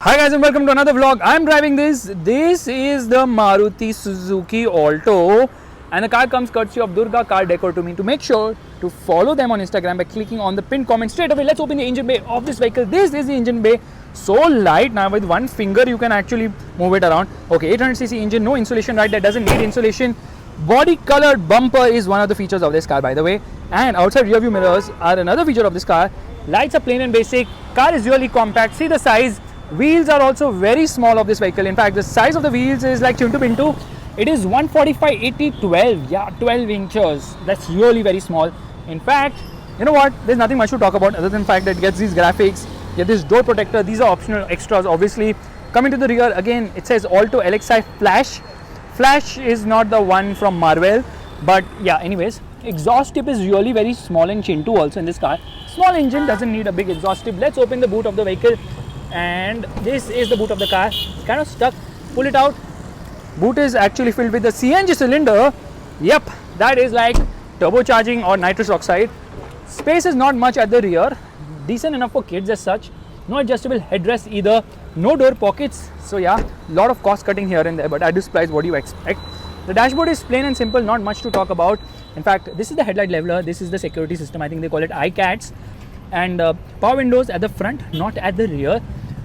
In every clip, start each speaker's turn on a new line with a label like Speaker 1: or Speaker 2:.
Speaker 1: Hi guys and welcome to another vlog. I'm driving this. This is the Maruti Suzuki Alto and the car comes courtesy of Durga Car Decor to me. To make sure to follow them on Instagram by clicking on the pinned comment straight away. Let's open the engine bay of this vehicle. This is the engine bay. So light now, with one finger you can actually move it around. Okay, 800cc engine, no insulation right there, doesn't need insulation. Body colored bumper is one of the features of this car, by the way. And outside rear view mirrors are another feature of this car. Lights are plain and basic. Car is really compact. See the size. Wheels are also very small of this vehicle. In fact, the size of the wheels is like Chintu Pintu. It is 145 80 12. Yeah, 12 inches. That's really very small. In fact, you know what? There's nothing much to talk about other than the fact that it gets these graphics, get this door protector. These are optional extras, obviously. Coming to the rear, again, it says Alto LXI Flash. Flash is not the one from Marvel, but yeah, anyways. Exhaust tip is really very small and Chintu also in this car. Small engine, doesn't need a big exhaust tip. Let's open the boot of the vehicle. And this is the boot of the car. It's kind of stuck. Pull it out. Boot is actually filled with the CNG cylinder. Yep, that is like turbocharging or nitrous oxide. Space is not much at the rear. Decent enough for kids as such. No adjustable headrest either. No door pockets. So yeah, lot of cost cutting here and there, but at this price, what do you expect? The dashboard is plain and simple, not much to talk about. In fact, this is the headlight leveler. This is the security system. I think they call it iCats. And power windows at the front, not at the rear.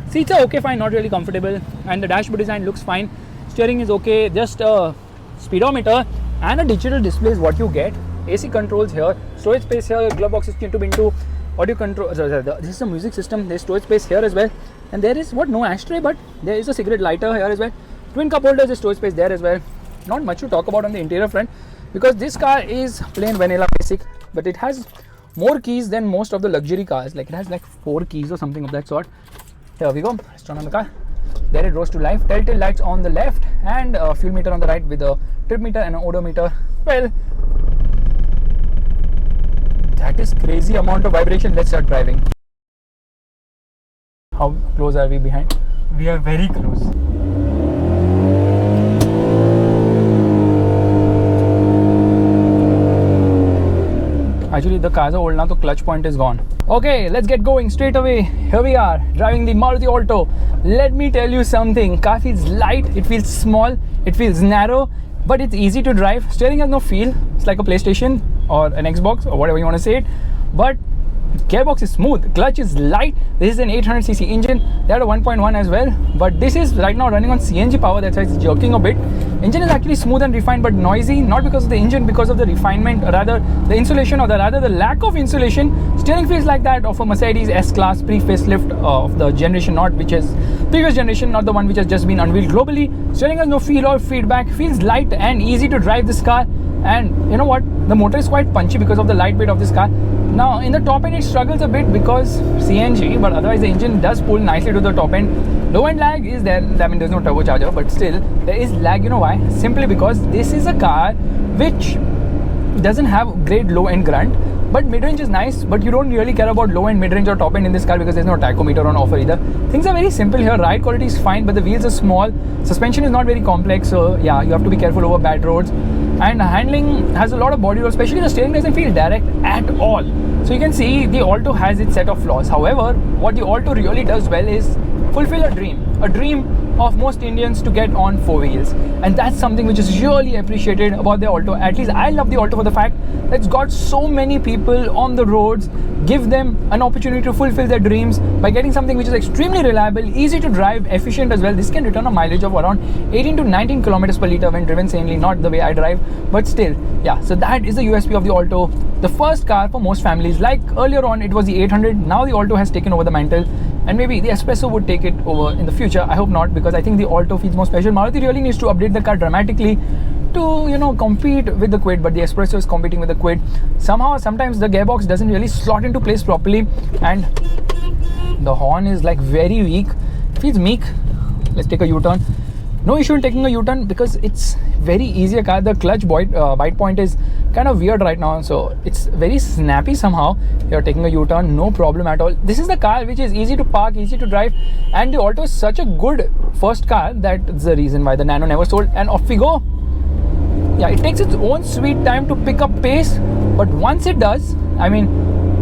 Speaker 1: Seats are okay, fine, not really comfortable. And the dashboard design looks fine. Steering is okay. Just a speedometer and a digital display is what you get. AC controls here. Storage space here. Glove box is Chintu Bintu. Audio control. This is a music system. There's storage space here as well. And there is no ashtray, but there is a cigarette lighter here as well. Twin cup holders, there's storage space there as well. Not much to talk about on the interior front because this car is plain vanilla basic, but it has more keys than most of the luxury cars. Like it has like 4 keys or something of that sort. Here we go. Let's turn on the car. There it rose to life. Telltale lights on the left and a fuel meter on the right with a trip meter and an odometer. Well, that is crazy amount of vibration. Let's start driving. How close are we behind? We are very close. Actually, the cars are old now, so clutch point is gone. Okay, let's get going straight away. Here we are, driving the Maruti Alto. Let me tell you something. Car feels light, it feels small, it feels narrow, but it's easy to drive. Steering has no feel. It's like a PlayStation or an Xbox or whatever you want to say it. But gearbox is smooth, clutch is light. This is an 800cc engine. They had a 1.1 as well, but this is right now running on CNG power. That's why it's jerking a bit. Engine is actually smooth and refined but noisy, not because of the engine, because of the refinement, or rather the insulation, or rather the lack of insulation. Steering feels like that of a Mercedes S-Class pre-facelift of the generation, not which is previous generation, not the one which has just been unveiled globally. Steering has no feel or feedback, feels light and easy to drive this car. And you know what, the motor is quite punchy because of the light weight of this car. Now in the top end it struggles a bit because CNG, but otherwise the engine does pull nicely to the top end. Low end lag is there. I mean, there's no turbocharger, but still there is lag. You know why? Simply because this is a car which doesn't have great low end grunt, but mid-range is nice. But you don't really care about low end, mid-range or top end in this car because there's no tachometer on offer either. Things are very simple here. Ride quality is fine, but the wheels are small. Suspension is not very complex, so yeah, you have to be careful over bad roads. And handling has a lot of body roll, especially the steering doesn't feel direct at all. So you can see the Alto has its set of flaws. However, what the Alto really does well is fulfill a dream of most Indians to get on 4 wheels, and that's something which is really appreciated about the Alto. At least I love the Alto for the fact that it's got so many people on the roads. Give them an opportunity to fulfill their dreams by getting something which is extremely reliable, easy to drive, efficient as well. This can return a mileage of around 18 to 19 kilometers per liter when driven sanely, not the way I drive, but still, yeah. So that is the USP of the Alto. The first car for most families. Like earlier on it was the 800, now the Alto has taken over the mantle, and maybe the Espresso would take it over in the future. I hope not, because I think the Alto feels more special. Maruti really needs to update the car dramatically to, you know, compete with the Quid, but the Espresso is competing with the Quid. Sometimes the gearbox doesn't really slot into place properly, and the horn is like very weak. It feels meek. Let's take a U-turn. No issue in taking a U-turn because it's very easy a car. The clutch bite point is kind of weird right now, so it's very snappy somehow. You're taking a U-turn, no problem at all. This is the car which is easy to park, easy to drive, and the Alto is such a good first car that's the reason why the Nano never sold. And off we go. Yeah, it takes its own sweet time to pick up pace, but once it does, I mean,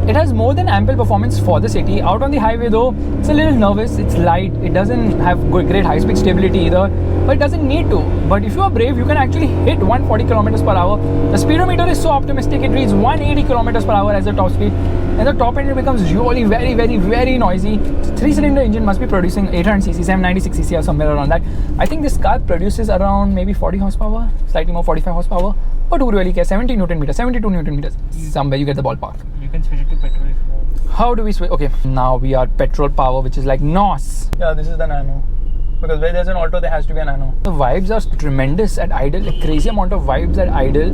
Speaker 1: it has more than ample performance for the city. Out on the highway though, it's a little nervous, it's light, it doesn't have great high-speed stability either, but it doesn't need to. But if you are brave, you can actually hit 140 kilometers per hour. The speedometer is so optimistic, it reads 180 kilometers per hour as the top speed. And the top end, it becomes really very noisy. 3-cylinder engine must be producing 800cc, 796cc or somewhere around that. I think this car produces around maybe 40 horsepower, slightly more, 45 horsepower. But who really cares? 70 Newton meters, 72 Newton meters. Somewhere you get the ballpark.
Speaker 2: You can switch it to petrol if you want.
Speaker 1: How do we switch? Okay, now we are petrol power, which is like NOS. Yeah, this is the Nano. Because where there's an Alto, there has to be a Nano. The vibes are tremendous at idle, a crazy amount of vibes at idle.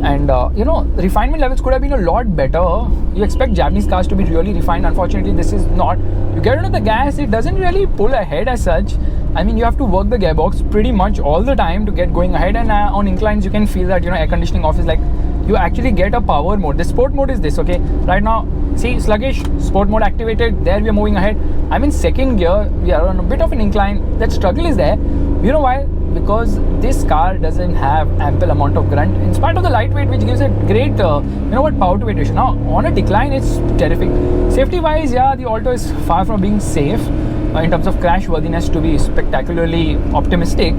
Speaker 1: And you know, the refinement levels could have been a lot better. You expect Japanese cars to be really refined. Unfortunately, this is not. You get into the gas, it doesn't really pull ahead as such. I mean, you have to work the gearbox pretty much all the time to get going ahead. And on inclines, you can feel that, you know, air conditioning off is like, you actually get a power mode. The sport mode is this, okay? Right now, see, sluggish, sport mode activated. There we are moving ahead. I'm in second gear. We are on a bit of an incline. That struggle is there. You know why? Because this car doesn't have ample amount of grunt in spite of the lightweight, which gives it great power to weight ratio. Now on a decline, it's terrific. Safety wise, yeah, the Alto is far from being safe in terms of crash worthiness to be spectacularly optimistic.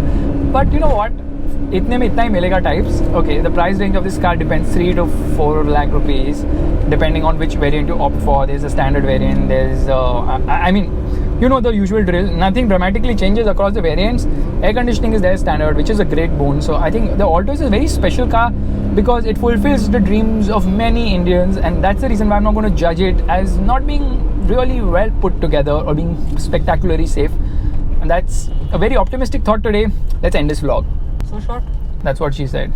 Speaker 1: But you know what, itne mein itna hi milega types. Okay, the price range of this car depends 3 to 4 lakh rupees depending on which variant you opt for. There's a standard variant, there's I mean, you know the usual drill. Nothing dramatically changes across the variants. Air conditioning is there standard, which is a great boon. So I think the Alto is a very special car because it fulfills the dreams of many Indians, and that's the reason why I'm not going to judge it as not being really well put together or being spectacularly safe. And that's a very optimistic thought today. Let's end this vlog.
Speaker 2: So short.
Speaker 1: That's what she said.